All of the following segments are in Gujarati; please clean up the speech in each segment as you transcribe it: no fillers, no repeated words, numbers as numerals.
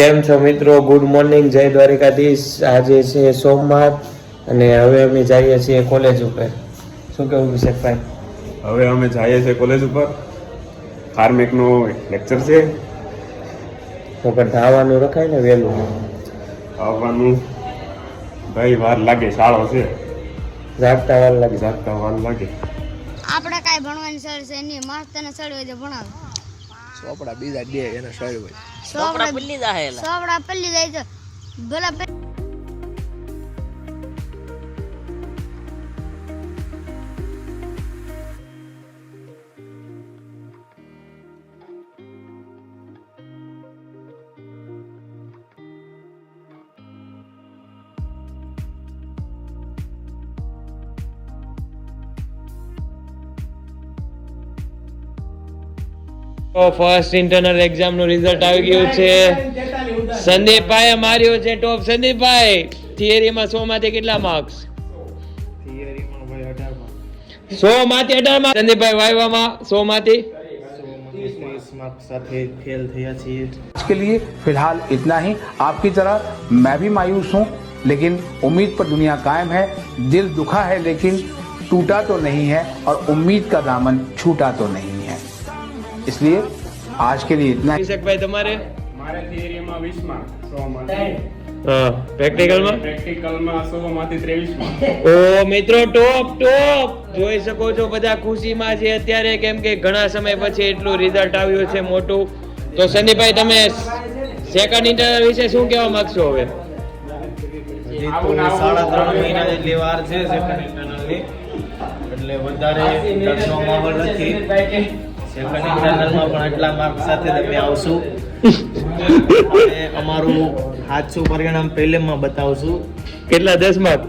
કેમ છો મિત્રો? ગુડ મોર્નિંગ, જય દ્વારિકાધીશ. આજે છે સોમવાર અને હવે અમે જઈએ છીએ કોલેજ ઉપર. શું કેવું વિશેષભાઈ? હવે અમે જઈએ છીએ કોલેજ ઉપર. ફાર્મેકનો લેક્ચર છે. તો પણ આવવાનું રખાય ને વહેલું. આવવાનું ભાઈ વાર લાગે, શાળો છે. જાગતા વાર લાગે. જાગતા વાર લાગે. આપણે કાંઈ ભણવાની સર છે નહીં, માસ્તરને સર હોય તો ભણાવે. ચોપડા બીજા દે એને સર હોય. ચોપડા પલ્લી જાય તો ભલા તો ફર્સ્ટ ઇન્ટરનલ એક્ઝામ નું રિઝલ્ટ આવી ગયું છે. સંદીપભાઈ માર્યો છે ટોપ. સંદીપભાઈ થિયરીમાં 100 માંથી કેટલા માર્ક્સ? થિયરીમાં ભાઈ 18 માર્ક. 100 માંથી 18 માર્ક. સંદીપભાઈ વાયવામાં 100 માંથી 30 मार्क साथ फेल થયા છીએ. के लिए फिलहाल इतना ही. आपकी तरह मैं भी मायूस हूँ, लेकिन उम्मीद पर दुनिया कायम है. दिल दुखा है लेकिन टूटा तो नहीं है, और उम्मीद का दामन छूटा तो नहीं है. इसलिए आज के लिए इतना. ભાઈ તમારે મારે થિયરીમાં 20 માર્ક, 100 માંથી. હા, પ્રેક્ટિકલમાં પ્રેક્ટિકલમાં 100 માંથી 23 માર્ક. ઓ મિત્રો, ટોપ જોઈ શકો છો. બધા ખુશીમાં છે અત્યારે, કેમ કે ઘણા સમય પછી એટલું રિઝલ્ટ આવ્યું છે મોટું. તો સંદીપભાઈ તમે સેકન્ડ ઇન્ટરનલ વિશે શું કહેવા માંગશો? હવે હજી તો 3.5 મહિના જેટલી વાર છે સેકન્ડ ઇન્ટરનલની, એટલે વધારે ડરનો માહોલ નથી. સેકન્ડ ઇન્ટરનલમાં પણ આટલા માર્ક સાથે તમે આવશો અને અમારું સાચું પરિણામ પ્રિલિમમાં બતાવશું. કેટલા? 10 માર્ક.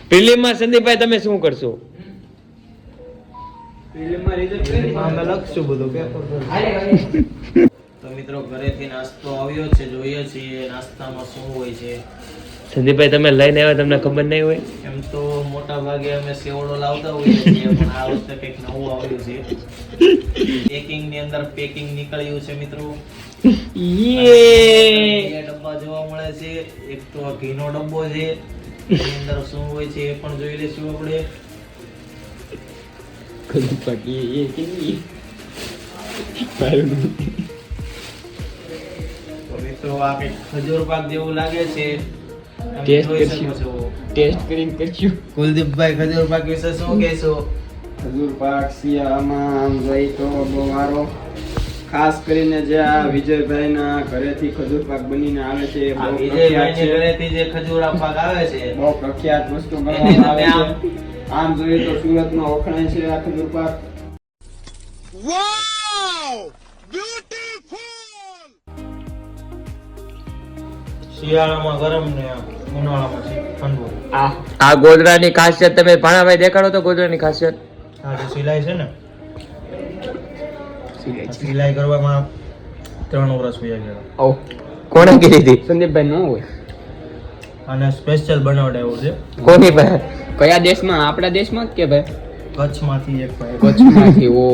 પ્રિલિમમાં સંદીપભાઈ તમે શું કરશો? અમે લખશું બધું પેપર. તો મિત્રો ઘરેથી નાસ્તો આવ્યો છે, જોઈએ છીએ નાસ્તામાં શું હોય છે. સંદીપભાઈ તમે લઈને આવ્યા, તમને ખબર નહીં હોય? એમ તો મોટા ભાગે અમે સેવડો લાવતા હોઈએ છીએ, પણ આ વખતે કંઈક નવું આવ્યું છે. પેકિંગ ની અંદર પેકિંગ નીકળ્યું છે મિત્રો. બે ડબ્બા જોવા મળે છે. એક તો ઘીનો ડબ્બો છે, એની અંદર શું હોય છે એ પણ જોઈ લઈશું આપણે. તો મિત્રો આ કંઈક ખજૂર પાક જેવું લાગે છે. ટેસ્ટ કરીને કરશું. કુલદીપભાઈ ખજૂર પાક વિશે શું કહેશો? ખજૂર પાક શિયાળામાં આમ જોઈ તો બહુ સારો, ખાસ કરીને જે આ વિજયભાઈના ઘરેથી ખજૂર પાક બનીને આવે છે, આ વિજયભાઈની ઘરેથી જે ખજૂરા પાક આવે છે બહુ પ્રખ્યાત વસ્તુ ગણવામાં આવે છે. આમ જોઈએ તો સુરતમાં વખણાય છે આ ખજૂર પાક. શિયાળામાં ગરમ ને ઉનાળામાં ઠંડુ. આ ગોદડાની ખાસિયત તમે ભાણાભાઈ દેખાડો તો. ગોદડાની ખાસિયત આ જે સિલાઈ છે ને, સિલાઈ કરવામાં 3 વર્ષ વયા ગયા. કોણે કીધી હતી? સંદીપભાઈ ન હોય અને સ્પેશિયલ બનાવડાવ્યું છે. કોની પાસે? કયા દેશમાં? આપણા દેશમાં કે ભાઈ કચ્છમાંથી એક ભાઈ. કચ્છમાંથી. ઓ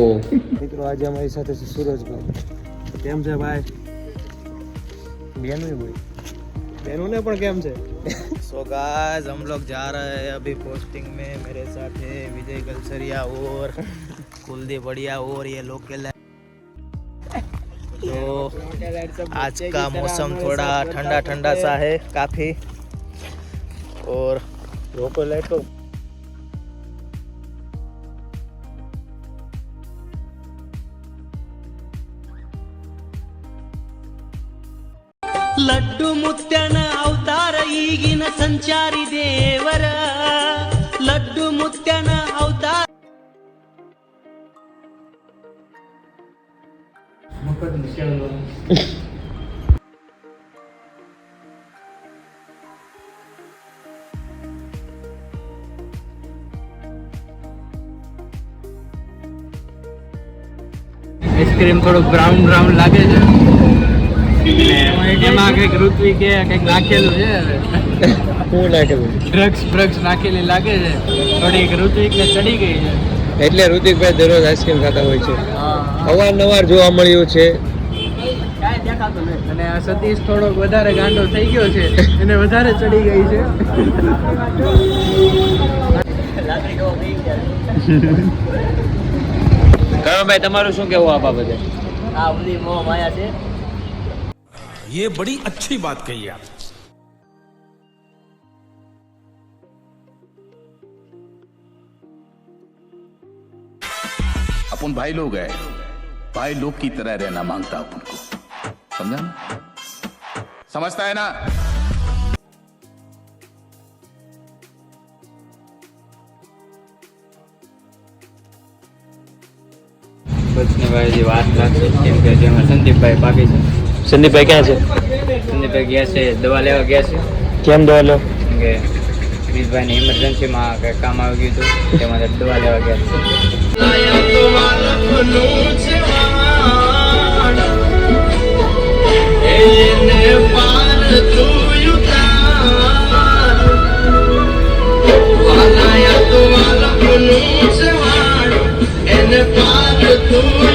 મિત્રો આજે અમારી સાથે છે સુરજભાઈ. કેમ છે ભાઈ? બેનું ભાઈ, બેનું ને પણ કેમ છે? सो गाइस हम लोग जा रहे हैं अभी पोस्टिंग में. मेरे साथ है विजय गलसरिया और कुलदीप बढ़िया और ये लोकल है. तो आज का मौसम थोड़ा ठंडा ठंडा सा है काफी. और રોકો લાઈટો ಲಡ್ಡು ಮುತ್ಯನ ಅವತಾರ ಈಗಿನ ಸಂಚಾರಿ ದೇವರ. ಲಡ್ಡು ಮುತ್ಯನ ಅವತಾರ. આઈસ્ક્રીમ થોડુંક બ્રાઉન બ્રાઉન લાગે છે, એમાં કંઈક ઋત્વિકે કંઈક નાખેલું છે. શું નાખેલું? ડ્રગ્સ નાખેલી લાગે છે. થોડીક ઋત્વિકને ચડી ગઈ છે. એટલે ઋતિકભાઈ દરરોજ આઈસ્ક્રીમ ખાતા હોય છે. અવારનવાર જોવા મળ્યું છે. અને આ સતીશ થોડોક વધારે ગાંડો થઈ ગયો છે, એને વધારે ચડી ગઈ છે. કરણભાઈ તમારું શું કેવું આ બાબતે? આ ઊંધી મોહ માયા છે. ये बड़ी अच्छी बात कही आप. अपन भाई लोग हैं, भाई लोग की तरह रहना मांगता अपन को, समझा ना? समझता है ना? ભાઈ વાત રાખશે કેમ કે જેમાં સંદીપભાઈ બાકી છે. સંદીપભાઈ ક્યાં છે? સંદીપભાઈ ગયા છે, દવા લેવા ગયા છે. કેમ દવા લો? કેમ કે ક્રિશભાઈને ઇમરજન્સીમાં કંઈક કામ આવી ગયું હતું, તેમાં દવા લેવા ગયા છે. એને પાર તું